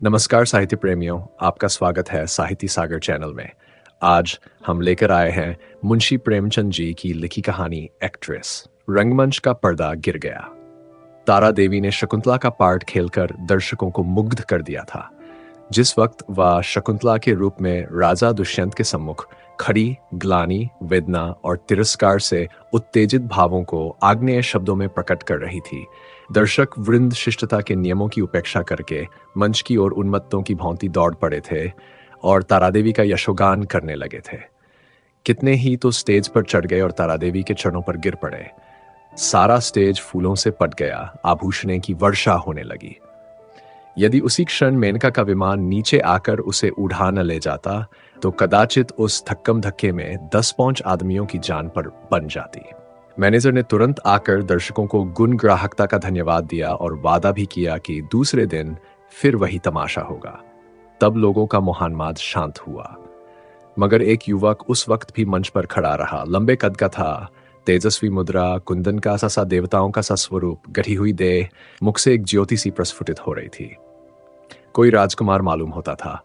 नमस्कार साहित्य प्रेमियों, आपका स्वागत है साहित्य सागर चैनल में। आज हम लेकर आए हैं मुंशी प्रेमचंद जी की लिखी कहानी एक्ट्रेस। रंगमंच का पर्दा गिर गया। तारा देवी ने शकुंतला का पार्ट खेलकर दर्शकों को मुग्ध कर दिया था। जिस वक्त वह शकुंतला के रूप में राजा दुष्यंत के सम्मुख खड़ी ग्लानि, वेदना और तिरस्कार से उत्तेजित भावों को आग्नेय शब्दों में प्रकट कर रही थी, दर्शक वृंद शिष्टता के नियमों की उपेक्षा करके मंच की ओर उन्मत्तों की भांति दौड़ पड़े थे और तारादेवी का यशोगान करने लगे थे। कितने ही तो स्टेज पर चढ़ गए और तारादेवी के चरणों पर गिर पड़े। सारा स्टेज फूलों से पट गया, आभूषणों की वर्षा होने लगी। यदि उसी क्षण मेनका का विमान नीचे आकर उसे उड़ा न ले जाता तो कदाचित उस धक्कम धक्के में 10 पौंच आदमियों की जान पर बन जाती। मैनेजर ने तुरंत आकर दर्शकों को गुण ग्राहकता का धन्यवाद दिया और वादा भी किया कि दूसरे दिन फिर वही तमाशा होगा। तब लोगों का मोहान्माद शांत हुआ। मगर एक युवक उस वक्त भी मंच पर खड़ा रहा। लंबे कद का था, तेजस्वी मुद्रा, कुंदन का सा देवताओं का सा स्वरूप, गढ़ी हुई देह, मुख से एक ज्योति सी प्रस्फुटित हो रही थी। कोई राजकुमार मालूम होता था।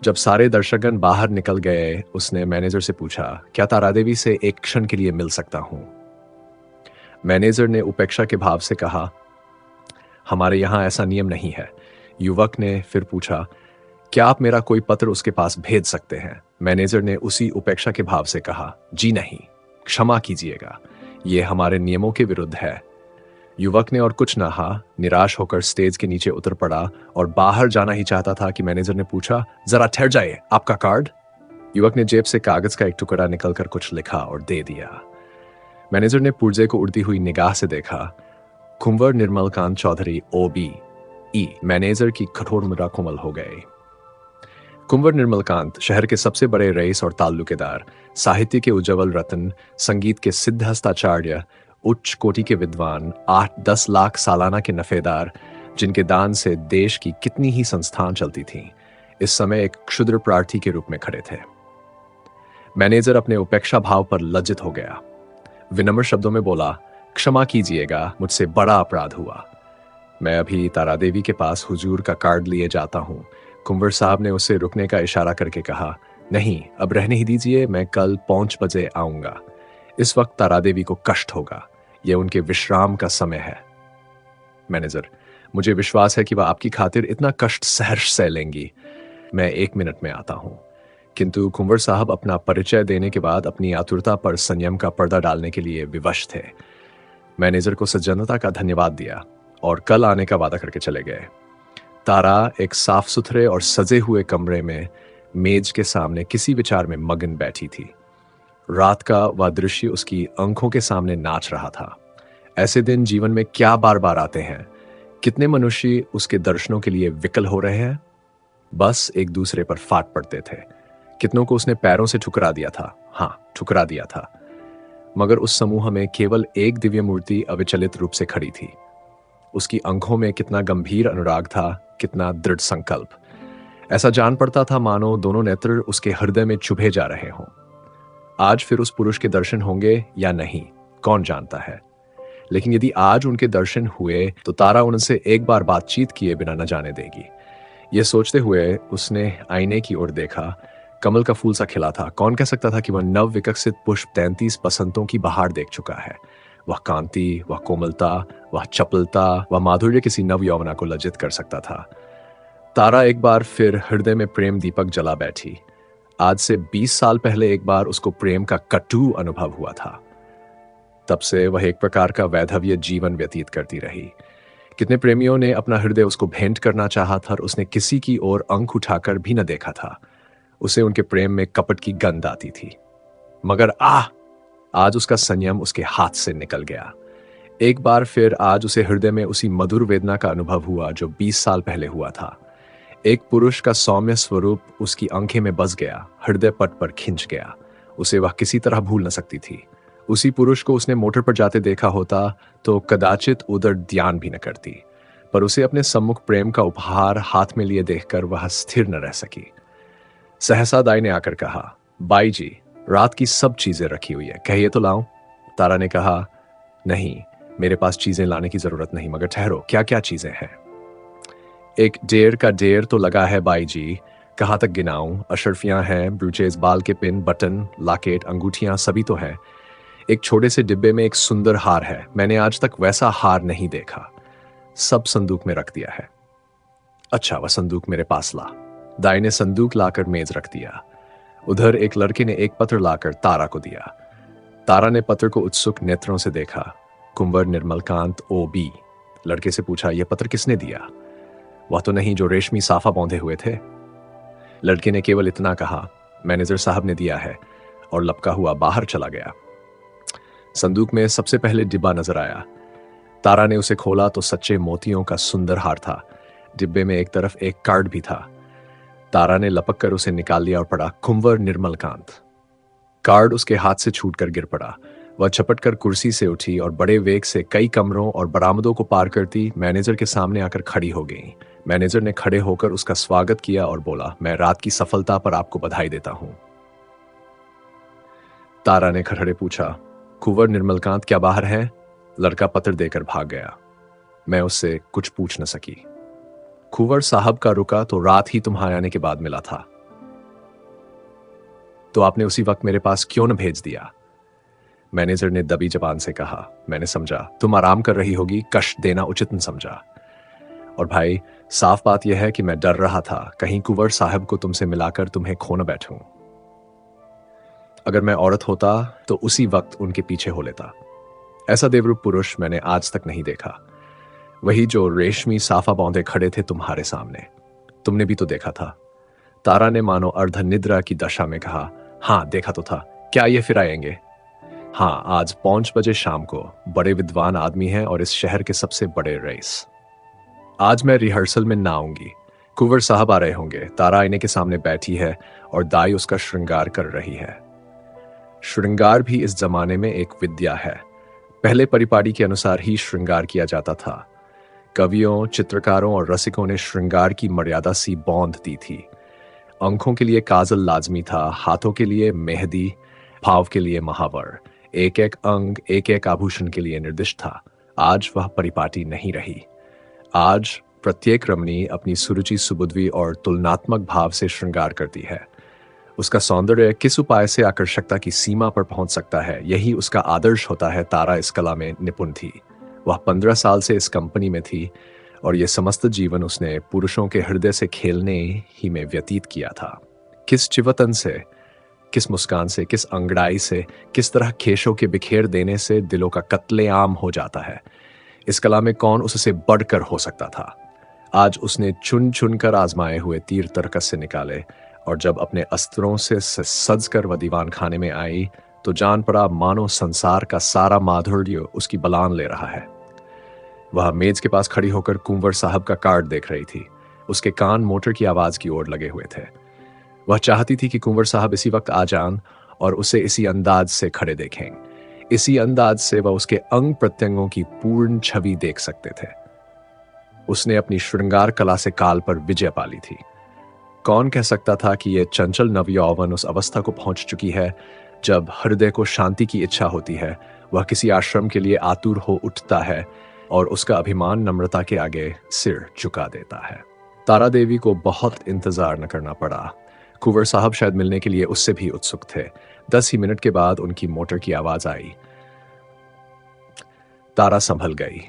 जब सारे दर्शकगण बाहर निकल गए, उसने मैनेजर से पूछा, क्या तारादेवी से एक क्षण के लिए मिल सकता हूं? मैनेजर ने उपेक्षा के भाव से कहा, हमारे यहां ऐसा नियम नहीं है। युवक ने फिर पूछा, क्या आप मेरा कोई पत्र उसके पास भेज सकते हैं? मैनेजर ने उसी उपेक्षा के भाव से कहा, जी नहीं, क्षमा कीजिएगा, ये हमारे नियमों के विरुद्ध है। युवक ने और कुछ न कहा, निराश होकर स्टेज के नीचे उतर पड़ा और बाहर जाना ही चाहता था कि मैनेजर ने पूछा, जरा ठहर जाइए, आपका कार्ड? युवक ने जेब से कागज का एक टुकड़ा निकलकर कुछ लिखा और दे दिया। मैनेजर ने पुर्जे को उड़ती हुई निगाह से देखा। कुंवर निर्मलकांत चौधरी OB ई। मैनेजर की कठोर मुद्रा कोमल हो गई। कुंवर निर्मलकांत शहर के सबसे बड़े रईस और ताल्लुकेदार, साहित्य के उज्जवल रत्न, संगीत के सिद्धहस्ताचार्य, उच्च कोटि के विद्वान, 8-10 लाख सालाना के नफेदार, जिनके दान से देश की कितनी ही संस्थान चलती थीं, इस समय एक क्षुद्र प्रार्थी के रूप में खड़े थे। मैनेजर अपने उपेक्षा भाव पर लज्जित हो गया। विनम्र शब्दों में बोला, क्षमा कीजिएगा, मुझसे बड़ा अपराध हुआ। मैं अभी तारादेवी के पास हुजूर का कार्ड लिए जाता हूं। कुंवर साहब ने उसे रुकने का इशारा करके कहा, नहीं, अब रहने ही दीजिए, मैं कल 5 बजे आऊंगा। इस वक्त तारादेवी को कष्ट होगा, यह उनके विश्राम का समय है। मैनेजर, मुझे विश्वास है कि वह आपकी खातिर इतना कष्ट सहर्ष सह लेंगी। मैं 1 मिनट में आता हूं। किंतु कुंवर साहब अपना परिचय देने के बाद अपनी आतुरता पर संयम का पर्दा डालने के लिए विवश थे। मैनेजर को सज्जनता का धन्यवाद दिया और कल आने का वादा करके चले गए। तारा एक साफ सुथरे और सजे हुए कमरे में मेज के सामने किसी विचार में मगन बैठी थी। रात का वह दृश्य उसकी आंखों के सामने नाच रहा था। ऐसे दिन जीवन में क्या बार बार आते हैं। कितने मनुष्य उसके दर्शनों के लिए विकल हो रहे हैं, बस एक दूसरे पर फाट पड़ते थे। कितनों को उसने पैरों से ठुकरा दिया था। हाँ, ठुकरा दिया था। मगर उस समूह में केवल एक दिव्य मूर्ति अविचलित रूप से खड़ी थी। उसकी आंखों में कितना गंभीर अनुराग था, कितना दृढ़ संकल्प। ऐसा जान पड़ता था मानो दोनों नेत्र उसके हृदय में चुभे जा रहे हों। आज फिर उस पुरुष के दर्शन होंगे या नहीं, कौन जानता है। लेकिन यदि आज उनके दर्शन हुए तो तारा उनसे एक बार बातचीत किए बिना न जाने देगी। यह सोचते हुए उसने आईने की ओर देखा। कमल का फूल सा खिला था। कौन कह सकता था कि वह नव विकसित पुष्प 33 बसंतों की बहार देख चुका है। वह कांति, वह कोमलता, वह चपलता, वह माधुर्य किसी नव यौवना को लज्जित कर सकता था। तारा एक बार फिर हृदय में प्रेम दीपक जला बैठी। आज से 20 साल पहले एक बार उसको प्रेम का कटु अनुभव हुआ था। तब से वह एक प्रकार का वैधव्य जीवन व्यतीत करती रही। कितने प्रेमियों ने अपना हृदय उसको भेंट करना चाहा था और उसने किसी की ओर अंक उठाकर भी न देखा था। उसे उनके प्रेम में कपट की गंध आती थी। मगर आज उसका संयम उसके हाथ से निकल गया। एक बार फिर आज उसे हृदय में उसी मधुर वेदना का अनुभव हुआ जो 20 साल पहले हुआ था। एक पुरुष का सौम्य स्वरूप उसकी आंखें में बस गया, हृदय पट पर खिंच गया। उसे वह किसी तरह भूल न सकती थी। उसी पुरुष को उसने मोटर पर जाते देखा होता तो कदाचित उधर ध्यान भी न करती, पर उसे अपने सम्मुख प्रेम का उपहार हाथ में लिए देखकर वह स्थिर न रह सकी। सहसा दाई ने आकर कहा, बाई जी, रात की सब चीजें रखी हुई है, कहिए तो लाऊं? तारा ने कहा, नहीं, मेरे पास चीजें लाने की जरूरत नहीं, मगर ठहरो, क्या क्या चीजें हैं? एक डेढ़ का डेढ़ तो लगा है बाई जी। कहाँ तक गिनाऊं? अशर्फियां हैं, ब्रूचेज, बाल के पिन, बटन, लाकेट, अंगूठियां सभी तो हैं। एक छोटे से डिब्बे में एक सुंदर हार है। मैंने आज तक वैसा हार नहीं देखा। सब संदूक में रख दिया है। अच्छा, वह संदूक मेरे पास ला। दाई ने संदूक लाकर मेज रख दिया। उधर एक लड़के ने एक पत्र लाकर तारा को दिया। तारा ने पत्र को उत्सुक नेत्रों से देखा। कुंवर निर्मलकांत OB। लड़के से पूछा, यह पत्र किसने दिया? वह तो नहीं जो रेशमी साफा बांधे हुए थे? लड़के ने केवल इतना कहा, मैनेजर साहब ने दिया है, और लपका हुआ बाहर चला गया। संदूक में सबसे पहले डिब्बा नजर आया। तारा ने उसे खोला तो सच्चे मोतियों का सुंदर हार था। डिब्बे में एक तरफ एक कार्ड भी था। तारा ने लपक कर उसे निकाल लिया और पढ़ा, कुंवर निर्मलकांत। कार्ड उसके हाथ से छूटकर गिर पड़ा। वह झपट कर कुर्सी से उठी और बड़े वेग से कई कमरों और बरामदों को पार करती मैनेजर के सामने आकर खड़ी हो गई। मैनेजर ने खड़े होकर उसका स्वागत किया और बोला, मैं रात की सफलता पर आपको बधाई देता हूं। तारा ने खड़े पूछा, कुंवर निर्मलकांत क्या बाहर है? लड़का पत्र देकर भाग गया। मैं उससे कुछ पूछ न सकी। कुंवर साहब का रुका तो रात ही तुम्हारे आने के बाद मिला था। तो आपने उसी वक्त मेरे पास क्यों न भेज दिया? मैनेजर ने दबी जबान से कहा, मैंने समझा तुम आराम कर रही होगी, कष्ट देना उचित न समझा। और भाई, साफ बात यह है कि मैं डर रहा था कहीं कुंवर साहब को तुमसे मिलाकर तुम्हें खो न बैठूं। अगर मैं औरत होता तो उसी वक्त उनके पीछे हो लेता। ऐसा देवरूप पुरुष मैंने आज तक नहीं देखा। वही जो रेशमी साफा बांधे खड़े थे तुम्हारे सामने। तुमने भी तो देखा था। तारा ने मानो अर्धनिद्रा की दशा में कहा, हाँ देखा तो था। क्या ये फिर आएंगे? हाँ, आज 5 बजे शाम को। बड़े विद्वान आदमी हैं और इस शहर के सबसे बड़े रईस। आज मैं रिहर्सल में ना आऊंगी। कुंवर साहब आ रहे होंगे। तारा आईने के सामने बैठी है और दाई उसका श्रृंगार कर रही है। श्रृंगार भी इस जमाने में एक विद्या है। पहले परिपाटी के अनुसार ही श्रृंगार किया जाता था। कवियों, चित्रकारों और रसिकों ने श्रृंगार की मर्यादा सी बांध दी थी। आंखों के लिए काजल लाजमी था, हाथों के लिए मेहंदी, भाव के लिए महावर। एक एक अंग, एक एक आभूषण के लिए निर्दिष्ट था। आज वह परिपाटी नहीं रही। आज प्रत्येक रमणी अपनी सुरुचि, सुबुद्धि और तुलनात्मक भाव से श्रृंगार करती है। उसका सौंदर्य किस उपाय से आकर्षकता की सीमा पर पहुंच सकता है, यही उसका आदर्श होता है। तारा इस कला में निपुण थी। वह 15 साल से इस कंपनी में थी और यह समस्त जीवन उसने पुरुषों के हृदय से खेलने ही में व्यतीत किया था। किस चिवतन से, किस मुस्कान से, किस अंगड़ाई से, किस तरह खेशों के बिखेर देने से दिलों का कत्लेआम हो जाता है। इस कला में कौन उससे बढ़कर हो सकता था? आज उसने चुन चुन कर आजमाए हुए तीर तर्कस से निकाले, और जब अपने अस्त्रों से सज कर वह दीवान खाने में आई तो जान पड़ा मानो संसार का सारा माधुर्य उसकी बलान ले रहा है। वह मेज के पास खड़ी होकर कुंवर साहब का कार्ड देख रही थी। उसके कान मोटर की आवाज की ओर लगे हुए थे। वह चाहती थी कि कुंवर साहब इसी वक्त आ जान और उसे इसी अंदाज से खड़े देखें। इसी अंदाज से वह उसके अंग प्रत्यंगों की पूर्ण छवि देख सकते थे। उसने अपनी श्रृंगार कला से काल पर विजय पाली थी। कौन कह सकता था कि यह चंचल नवयौवन उस अवस्था को पहुंच चुकी है जब हृदय को शांति की इच्छा होती है, वह किसी आश्रम के लिए आतुर हो उठता है और उसका अभिमान नम्रता के आगे सिर झुका देता है। तारा देवी को बहुत इंतजार न करना पड़ा। कुंवर साहब शायद मिलने के लिए उससे भी उत्सुक थे। 10 ही मिनट के बाद उनकी मोटर की आवाज आई। तारा संभल गई।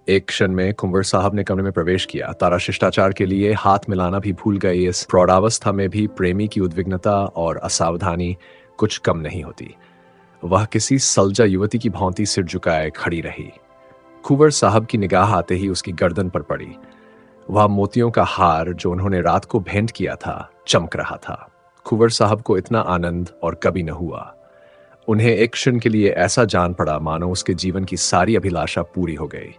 एक क्षण में कुंवर साहब ने कमरे में प्रवेश किया। तारा शिष्टाचार के लिए हाथ मिलाना भी भूल गई। इस प्रौढ़ावस्था में भी प्रेमी की उद्विग्नता और असावधानी कुछ कम नहीं होती। वह किसी सलजा युवती की भांति सिर झुकाए खड़ी रही। कुंवर साहब की निगाह आते ही उसकी गर्दन पर पड़ी। वह मोतियों का हार जो उन्होंने रात को भेंट किया था चमक रहा था। कुंवर साहब को इतना आनंद और कभी न हुआ। उन्हें एक क्षण के लिए ऐसा जान पड़ा मानो उसके जीवन की सारी अभिलाषा पूरी हो गई।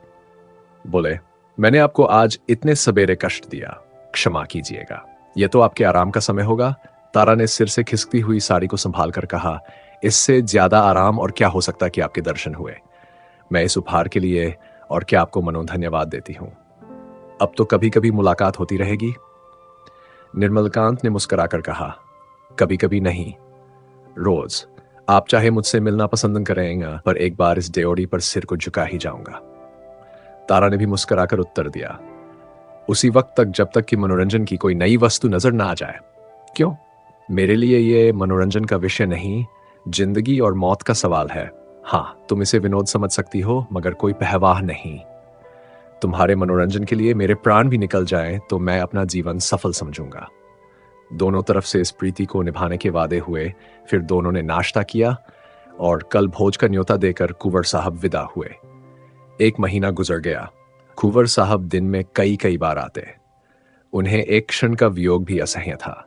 बोले, मैंने आपको आज इतने सवेरे कष्ट दिया, क्षमा कीजिएगा। यह तो आपके आराम का समय होगा। तारा ने सिर से खिसकती हुई साड़ी को संभाल कर कहा, इससे ज्यादा आराम और क्या हो सकता कि आपके दर्शन हुए। मैं इस उपहार के लिए और क्या आपको मनोधन्यवाद देती हूं। अब तो कभी कभी मुलाकात होती रहेगी। निर्मलकांत ने मुस्कुराकर कहा, कभी कभी नहीं, रोज। आप चाहे मुझसे मिलना पसंद करेंगे, पर एक बार इस ड्योढ़ी पर सिर को झुका ही जाऊंगा। तारा ने भी मुस्कुराकर उत्तर दिया। उसी वक्त तक जब तक कि मनोरंजन की कोई नई वस्तु नजर ना आ जाए। क्यों? मेरे लिए ये मनोरंजन का विषय नहीं, जिंदगी और मौत का सवाल है। हाँ, तुम इसे विनोद समझ सकती हो, मगर कोई परवाह नहीं। तुम्हारे मनोरंजन के लिए मेरे प्राण भी निकल जाएं तो मैं अपना जीवन सफल समझूंगा। दोनों तरफ से इस प्रीति को निभाने के वादे हुए। फिर दोनों ने नाश्ता किया और कल भोज का न्योता देकर कुंवर साहब विदा हुए। 1 महीना गुजर गया। कुंवर साहब दिन में कई कई बार आते। उन्हें एक क्षण का वियोग भी असह्य था।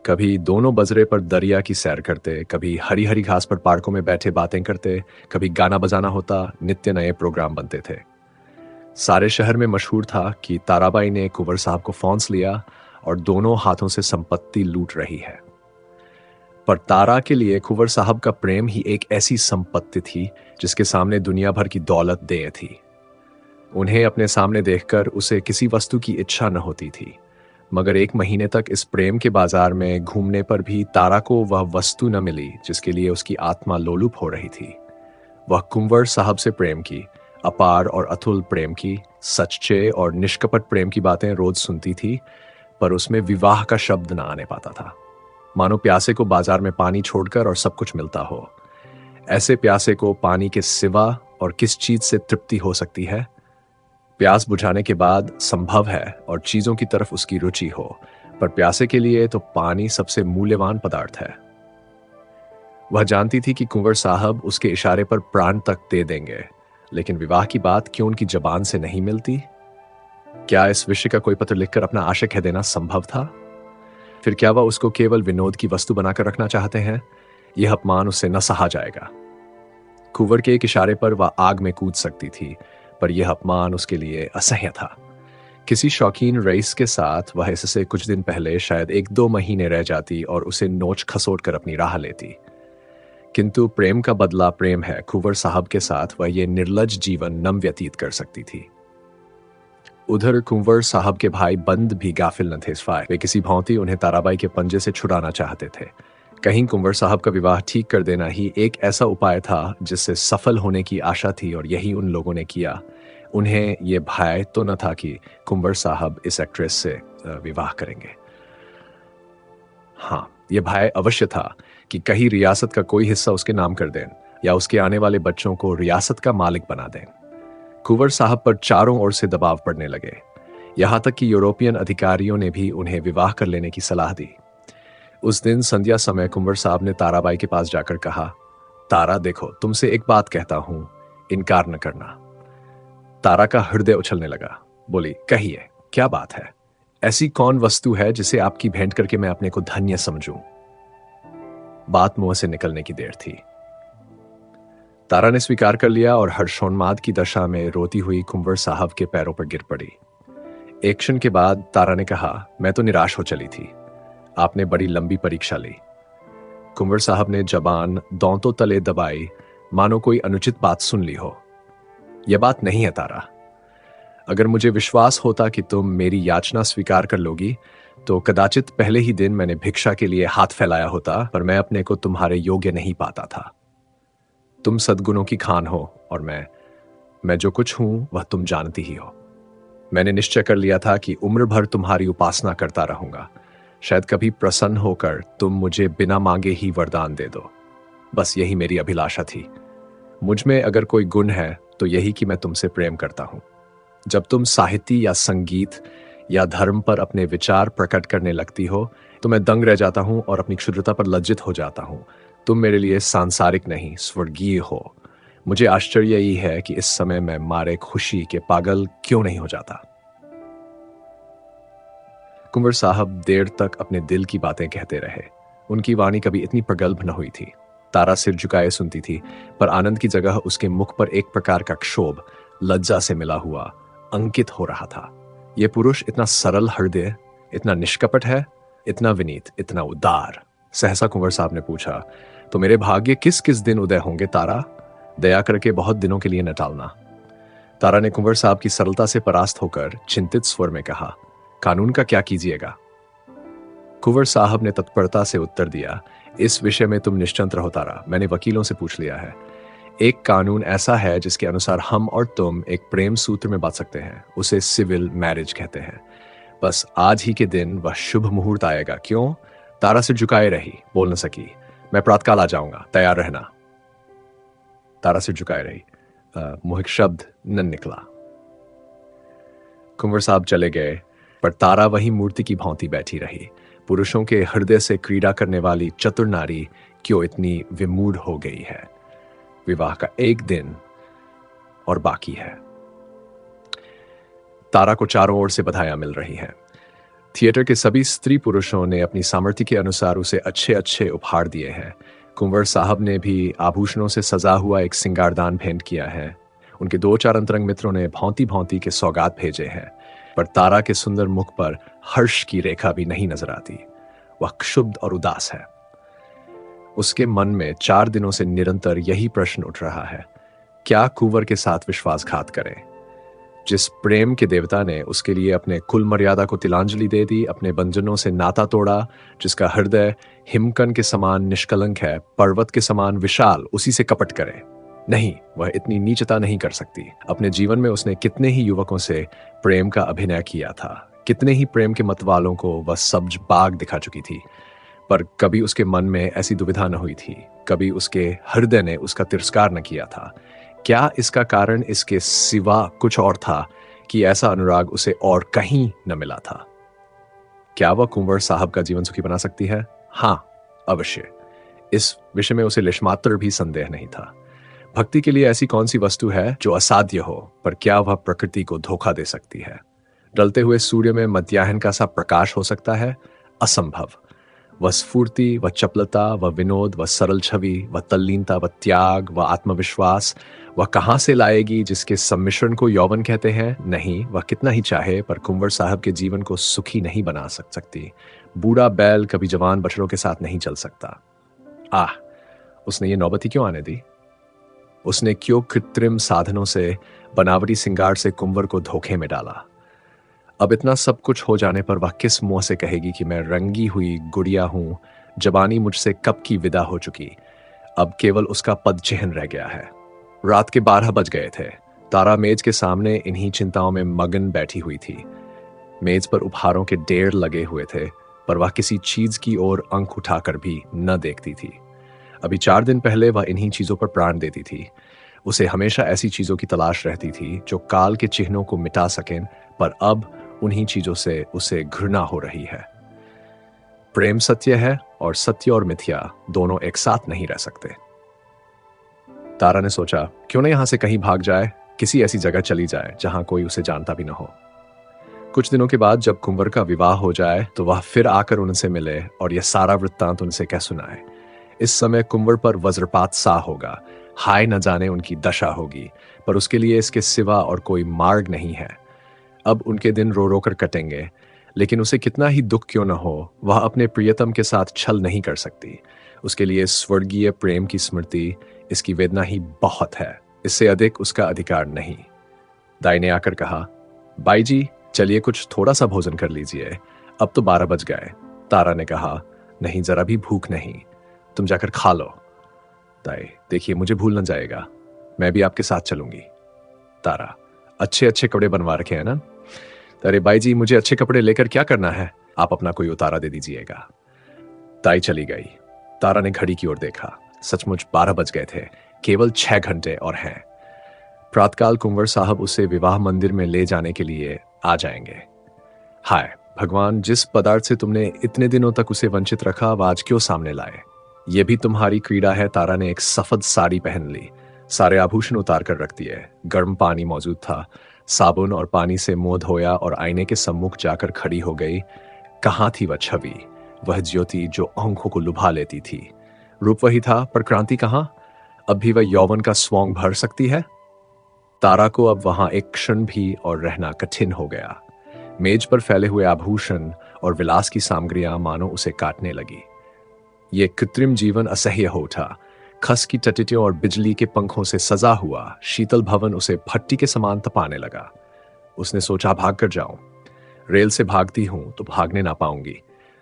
कभी दोनों बजरे पर दरिया की सैर करते, कभी हरी हरी घास पर पार्कों में बैठे बातें करते, कभी गाना बजाना होता, नित्य नए प्रोग्राम बनते थे। सारे शहर में मशहूर था कि ताराबाई ने कुंवर साहब को फौंस लिया और दोनों हाथों से संपत्ति लूट रही है। पर तारा के लिए कुंवर साहब का प्रेम ही एक ऐसी संपत्ति थी जिसके सामने दुनिया भर की दौलत देय थी। उन्हें अपने सामने देखकर उसे किसी वस्तु की इच्छा न होती थी, मगर 1 महीने तक इस प्रेम के बाजार में घूमने पर भी तारा को वह वस्तु न मिली जिसके लिए उसकी आत्मा लोलुप हो रही थी। वह कुंवर साहब से प्रेम की, अपार और अतुल प्रेम की, सच्चे और निष्कपट प्रेम की बातें रोज सुनती थी, पर उसमें विवाह का शब्द न आने पाता था। मानो प्यासे को बाजार में पानी छोड़कर और सब कुछ मिलता हो। ऐसे प्यासे को पानी के सिवा और किस चीज से तृप्ति हो सकती है? प्यास बुझाने के बाद संभव है और चीजों की तरफ उसकी रुचि हो, पर प्यासे के लिए तो पानी सबसे मूल्यवान पदार्थ है। वह जानती थी कि कुंवर साहब उसके इशारे पर प्राण तक दे देंगे, लेकिन विवाह की बात क्यों उनकी जबान से नहीं मिलती? क्या इस विषय का कोई पत्र लिखकर अपना आशय कह देना संभव था? फिर क्या वह उसको केवल विनोद की वस्तु बनाकर रखना चाहते हैं? यह अपमान उससे न सहा जाएगा। कुंवर के एक इशारे पर वह आग में कूद सकती थी, पर यह अपमान उसके लिए असह्य था। किसी शौकीन रईस के साथ वह इससे कुछ दिन पहले शायद 1-2 महीने रह जाती और उसे नोच खसोट कर अपनी राह लेती। किंतु प्रेम का बदला प्रेम है। कुंवर साहब के साथ वह ये निर्लज जीवन नम व्यतीत कर सकती थी। उधर कुंवर साहब के भाई बंद भी गाफिल न थे इस वे किसी भांति उन्हें ताराबाई के पंजे से छुड़ाना चाहते थे। कहीं कुंवर साहब का विवाह ठीक कर देना ही एक ऐसा उपाय था जिससे सफल होने की आशा थी, और यही उन लोगों ने किया। उन्हें यह भय तो न था कि कुंवर साहब इस एक्ट्रेस से विवाह करेंगे। हाँ, यह भय अवश्य था कि कहीं रियासत का कोई हिस्सा उसके नाम कर दें या उसके आने वाले बच्चों को रियासत का मालिक बना दें। कुंवर साहब पर चारों ओर से दबाव पड़ने लगे। यहां तक कि यूरोपियन अधिकारियों ने भी उन्हें विवाह कर लेने की सलाह दी। उस दिन संध्या समय कुंवर साहब ने ताराबाई के पास जाकर कहा, तारा देखो, तुमसे एक बात कहता हूं, इनकार न करना। तारा का हृदय उछलने लगा। बोली, कहिए, क्या बात है? ऐसी कौन वस्तु है जिसे आपकी भेंट करके मैं अपने को धन्य समझूं? बात मुंह से निकलने की देर थी। तारा ने स्वीकार कर लिया और हर्षोन्माद की दशा में रोती हुई कुंवर साहब के पैरों पर गिर पड़ी। एक क्षण के बाद तारा ने कहा, मैं तो निराश हो चली थी। आपने बड़ी लंबी परीक्षा ली। कुंवर साहब ने जबान दांतों तले दबाई, मानो कोई अनुचित बात सुन ली हो। यह बात नहीं है तारा। अगर मुझे विश्वास होता कि तुम मेरी याचना स्वीकार कर लोगी, तो कदाचित पहले ही दिन मैंने भिक्षा के लिए हाथ फैलाया होता, पर मैं अपने को तुम्हारे योग्य नहीं पाता था। तुम सद्गुणों की खान हो और मैं जो कुछ हूं वह तुम जानती ही हो। मैंने निश्चय कर लिया था कि उम्र भर तुम्हारी उपासना करता रहूंगा। शायद कभी प्रसन्न होकर तुम मुझे बिना मांगे ही वरदान दे दो। बस यही मेरी अभिलाषा थी। मुझ में अगर कोई गुण है तो यही कि मैं तुमसे प्रेम करता हूं। जब तुम साहित्य या संगीत या धर्म पर अपने विचार प्रकट करने लगती हो तो मैं दंग रह जाता हूं और अपनी क्षुद्रता पर लज्जित हो जाता हूं। तुम मेरे लिए सांसारिक नहीं, स्वर्गीय हो। मुझे आश्चर्य यही है कि इस समय मैं मारे खुशी के पागल क्यों नहीं हो जाता। कुंवर साहब देर तक अपने दिल की बातें कहते रहे। उनकी वाणी कभी इतनी प्रगल्भ न हुई थी। तारा सिर झुकाए सुनती थी, पर आनंद की जगह उसके मुख पर एक प्रकार का क्षोभ लज्जा से मिला हुआ अंकित हो रहा था। यह पुरुष इतना सरल हृदय, इतना निष्कपट है, इतना विनीत, इतना उदार। सहसा कुंवर साहब ने पूछा, तो मेरे भाग्य किस किस दिन उदय होंगे तारा? दया करके बहुत दिनों के लिए न टालना। तारा ने कुंवर साहब की सरलता से परास्त होकर चिंतित स्वर में कहा, कानून का क्या कीजिएगा? कुंवर साहब ने तत्परता से उत्तर दिया, इस विषय में तुम निश्चिंत रहो तारा, मैंने वकीलों से पूछ लिया है। एक कानून ऐसा है जिसके अनुसार हम और तुम एक प्रेम सूत्र में बांध सकते हैं। उसे सिविल मैरिज कहते हैं। बस आज ही के दिन वह शुभ मुहूर्त आएगा। क्यों? तारा सिर झुकाए रही, बोल न सकी। मैं प्रातःकाल आ जाऊंगा, तैयार रहना। तारा सिर झुकाए रही। मुंह एक शब्द न निकला। कुंवर साहब चले गए, पर तारा वही मूर्ति की भांति बैठी रही। पुरुषों के हृदय से क्रीड़ा करने वाली चतुर नारी क्यों इतनी विमूढ़ हो गई है? विवाह का एक दिन और बाकी है। तारा को चारों ओर से बधाइयां मिल रही हैं। थिएटर के सभी स्त्री पुरुषों ने अपनी सामर्थ्य के अनुसार उसे अच्छे अच्छे उपहार दिए हैं। कुंवर साहब ने भी आभूषणों से सजा हुआ एक सिंगारदान भेंट किया है। उनके 2-4 अंतरंग मित्रों ने भांति भांति के सौगात भेजे हैं, पर तारा के सुंदर मुख पर हर्ष की रेखा भी नहीं नजर आती। वह क्षुब्ध और उदास है। उसके मन में 4 दिनों से निरंतर यही प्रश्न उठ रहा है, क्या कुंवर के साथ विश्वासघात करें? जिस प्रेम के देवता ने उसके लिए अपने कुल मर्यादा को तिलांजलि दे दी, अपने बंधनों से नाता तोड़ा, जिसका हृदय हिमकन के समान निष्कलंक है, पर्वत के समान विशाल, उसी से कपट करे? नहीं, वह इतनी नीचता नहीं कर सकती। अपने जीवन में उसने कितने ही युवकों से प्रेम का अभिनय किया था, कितने ही प्रेम के मत वालों को वह सब्ज बाग दिखा चुकी थी, पर कभी उसके मन में ऐसी दुविधा न हुई थी, कभी उसके हृदय ने उसका तिरस्कार न किया था। क्या इसका कारण इसके सिवा कुछ और था कि ऐसा अनुराग उसे और कहीं न मिला था? क्या वह कुंवर साहब का जीवन सुखी बना सकती है? हाँ, अवश्य। इस विषय में उसे लेशमात्र भी संदेह नहीं था। भक्ति के लिए ऐसी कौन सी वस्तु है जो असाध्य हो, पर क्या वह प्रकृति को धोखा दे सकती है? ढलते हुए सूर्य में मध्याह्न का सा प्रकाश हो सकता है? असंभव। वह स्फूर्ति, वह चपलता, वह विनोद, वह सरल छवि, वह तल्लीनता, वह त्याग, वह आत्मविश्वास, वह कहां से लाएगी जिसके सम्मिश्रण को यौवन कहते हैं? नहीं, वह कितना ही चाहे पर कुंवर साहब के जीवन को सुखी नहीं बना सकती। बूढ़ा बैल कभी जवान बछड़ों के साथ नहीं चल सकता। उसने ये नौबत ही क्यों आने दी? उसने क्यों कृत्रिम साधनों से, बनावटी सिंगार से कुंवर को धोखे में डाला? अब इतना सब कुछ हो जाने पर वह किस मुंह से कहेगी कि मैं रंगी हुई गुड़िया हूं, जवानी मुझसे कब की विदा हो चुकी, अब केवल उसका पद चिन्ह रह गया है। रात के 12 बज गए थे। तारा मेज के सामने इन्हीं चिंताओं में मगन बैठी हुई थी। मेज पर उपहारों के ढेर लगे हुए थे, पर वह किसी चीज की ओर अंक उठाकर भी न देखती थी। अभी 4 दिन पहले वह इन्हीं चीजों पर प्राण देती थी। उसे हमेशा ऐसी चीजों की तलाश रहती थी जो काल के चिन्हों को मिटा सकें, पर अब उन्हीं चीजों से उसे घृणा हो रही है। प्रेम सत्य है और सत्य और मिथ्या दोनों एक साथ नहीं रह सकते। तारा ने सोचा, क्यों न यहां से कहीं भाग जाए, किसी ऐसी जगह चली जाए जहां कोई उसे जानता भी न हो। कुछ दिनों के बाद जब कुंवर का विवाह हो जाए तो वह फिर आकर उनसे मिले और यह सारा वृत्तांत उनसे कह सुनाए। इस समय कुंवर पर वज्रपात सा होगा, हाय न जाने उनकी दशा होगी, पर उसके लिए इसके सिवा और कोई मार्ग नहीं है। अब उनके दिन रो रो कर कटेंगे, लेकिन उसे कितना ही दुख क्यों न हो, वह अपने प्रियतम के साथ छल नहीं कर सकती। उसके लिए स्वर्गीय प्रेम की स्मृति, इसकी वेदना ही बहुत है, इससे अधिक उसका अधिकार नहीं। दाई ने आकर कहा, बाई जी चलिए कुछ थोड़ा सा भोजन कर लीजिए, अब तो 12 बज गए। तारा ने कहा, नहीं, जरा भी भूख नहीं, तुम जाकर खा लो। दाई, देखिए मुझे भूल न जाएगा, मैं भी आपके साथ चलूंगी। तारा, अच्छे अच्छे कपड़े बनवा रखे हैं ना? अरे बाई जी, मुझे अच्छे कपड़े लेकर क्या करना है, आप अपना कोई उतारा दे दीजिएगा। ताई चली गई। तारा ने घड़ी की ओर देखा, सचमुच 12 बज गए थे, केवल 6 घंटे और हैं। प्रातःकाल कुंवर साहब उसे विवाह मंदिर में ले जाने के लिए आ जाएंगे। हाय भगवान, जिस पदार्थ से तुमने इतने दिनों तक उसे वंचित रखा, वह आज क्यों सामने लाए? यह भी तुम्हारी क्रीड़ा है। तारा ने एक सफेद साड़ी पहन ली, सारे आभूषण उतार कर रख दिए। गर्म पानी मौजूद था, साबुन और पानी से मुंह धोया और आईने के सम्मुख जाकर खड़ी हो गई। कहाँ थी वह छवि, वह ज्योति जो आंखों को लुभा लेती थी? रूप वही था, पर क्रांति कहाँ? अब भी वह यौवन का स्वांग भर सकती है? तारा को अब वहां एक क्षण भी और रहना कठिन हो गया। मेज पर फैले हुए आभूषण और विलास की सामग्रियां मानो उसे काटने लगी। ये कृत्रिम जीवन असह्य हो उठा। खस की टटियों और बिजली के पंखों से सजा हुआ शीतल भवन उसे भट्टी के समान तपाने लगा। उसने सोचा, भाग कर जाऊं। रेल से भागती हूं तो भागने ना पाऊंगी।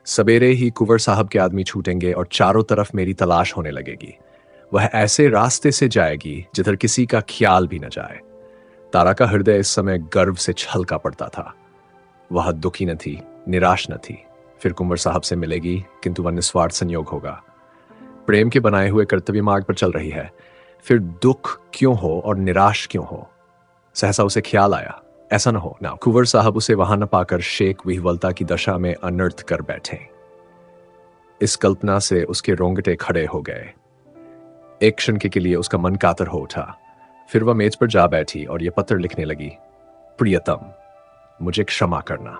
सवेरे ही कुंवर साहब के आदमी छूटेंगे और चारों तरफ मेरी तलाश होने लगेगी। वह ऐसे रास्ते से जाएगी जिधर किसी का ख्याल भी न जाए। तारा का हृदय इस समय गर्व से छलका पड़ता था। वह दुखी न थी, निराश न थी। फिर कुंवर साहब से मिलेगी, किंतु वह निस्वार्थ संयोग होगा। प्रेम के बनाए हुए कर्तव्य मार्ग पर चल रही है, फिर दुख क्यों हो और निराश क्यों हो? सहसा उसे ख्याल आया, ऐसा न हो ना कुंवर साहब उसे वहां न पाकर शेख विह्वलता की दशा में अनर्थ कर बैठे। इस कल्पना से उसके रोंगटे खड़े हो गए। एक क्षण के लिए उसका मन कातर हो उठा। फिर वह मेज पर जा बैठी और यह पत्र लिखने लगी। प्रियतम, मुझे क्षमा करना।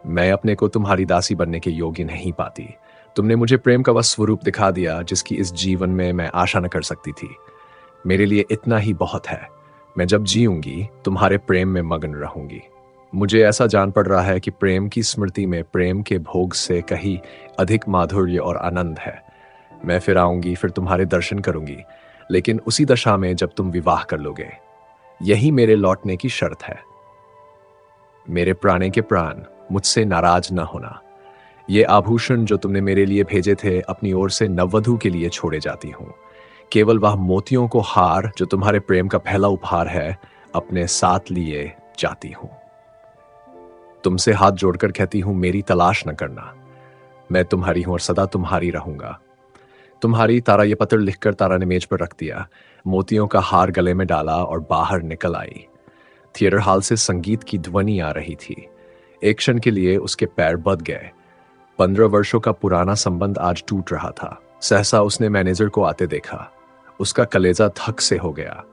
मैं अपने को तुम्हारी दासी बनने के योग्य नहीं पाती। तुमने मुझे प्रेम का वह स्वरूप दिखा दिया जिसकी इस जीवन में मैं आशा न कर सकती थी। मेरे लिए इतना ही बहुत है। मैं जब जीऊंगी तुम्हारे प्रेम में मग्न रहूंगी। मुझे ऐसा जान पड़ रहा है कि प्रेम की स्मृति में प्रेम के भोग से कहीं अधिक माधुर्य और आनंद है। मैं फिर आऊंगी, फिर तुम्हारे दर्शन करूंगी, लेकिन उसी दशा में जब तुम विवाह कर लोगे। यही मेरे लौटने की शर्त है। मेरे प्राणे के प्राण, मुझसे नाराज न होना। ये आभूषण जो तुमने मेरे लिए भेजे थे, अपनी ओर से नववधू के लिए छोड़े जाती हूं। केवल वह मोतियों को हार जो तुम्हारे प्रेम का पहला उपहार है, अपने साथ लिए जाती हूं। तुमसे हाथ जोड़कर कहती हूं, मेरी तलाश न करना। मैं तुम्हारी हूं और सदा तुम्हारी रहूंगा। तुम्हारी। तारा ये पत्र लिखकर तारा ने मेज पर रख दिया, मोतियों का हार गले में डाला और बाहर निकल आई। थिएटर हॉल से संगीत की ध्वनि आ रही थी। एक क्षण के लिए उसके पैर बंध गए। 15 वर्षों का पुराना संबंध आज टूट रहा था। सहसा उसने मैनेजर को आते देखा। उसका कलेजा धक से हो गया।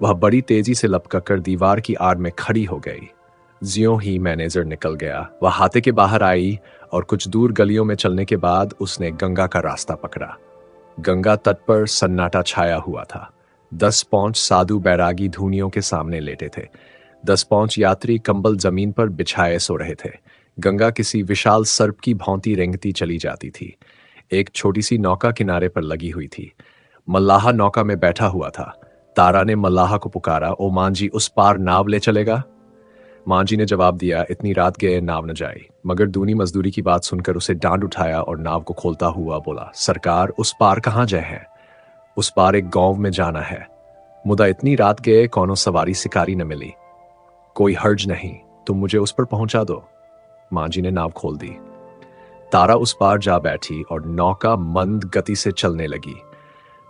वह बड़ी तेजी से लपककर दीवार की आड़ में खड़ी हो गई। ज्यों ही मैनेजर निकल गया, वह हाथे के बाहर आई और कुछ दूर गलियों में चलने के बाद उसने गंगा का रास्ता पकड़ा। गंगा तट पर सन्नाटा छाया हुआ था। 10 पौंच साधु बैरागी धूनियों के सामने लेटे थे। 10 पौंच यात्री कंबल जमीन पर बिछाए सो रहे थे। गंगा किसी विशाल सर्प की भांति रेंगती चली जाती थी। एक छोटी सी नौका किनारे पर लगी हुई थी। मल्लाह नौका में बैठा हुआ था। तारा ने मल्लाह को पुकारा, ओ मांझी, उस पार नाव ले चलेगा? मांझी ने जवाब दिया, इतनी रात गए नाव न जाई। मगर दूनी मजदूरी की बात सुनकर उसे डांड उठाया और नाव को खोलता हुआ बोला, सरकार, उस पार कहाँ जाए हैं? उस पार एक गांव में जाना है। मुदा इतनी रात गए कौनो सवारी शिकारी न मिली। कोई हर्ज नहीं, तुम मुझे उस पर पहुंचा दो। मांझी ने नाव खोल दी। तारा उस पार जा बैठी और नौका मंद गति से चलने लगी,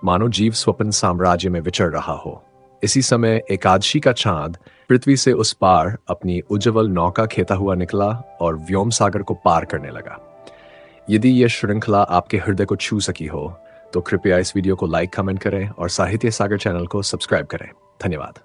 मानो जीव स्वप्न साम्राज्य में विचर रहा हो। इसी समय एकादशी का चांद पृथ्वी से उस पार अपनी उज्ज्वल नौका खेता हुआ निकला और व्योम सागर को पार करने लगा। यदि यह श्रृंखला आपके हृदय को छू सकी हो तो कृपया इस वीडियो को लाइक, कमेंट करें और साहित्य सागर चैनल को सब्सक्राइब करें। धन्यवाद।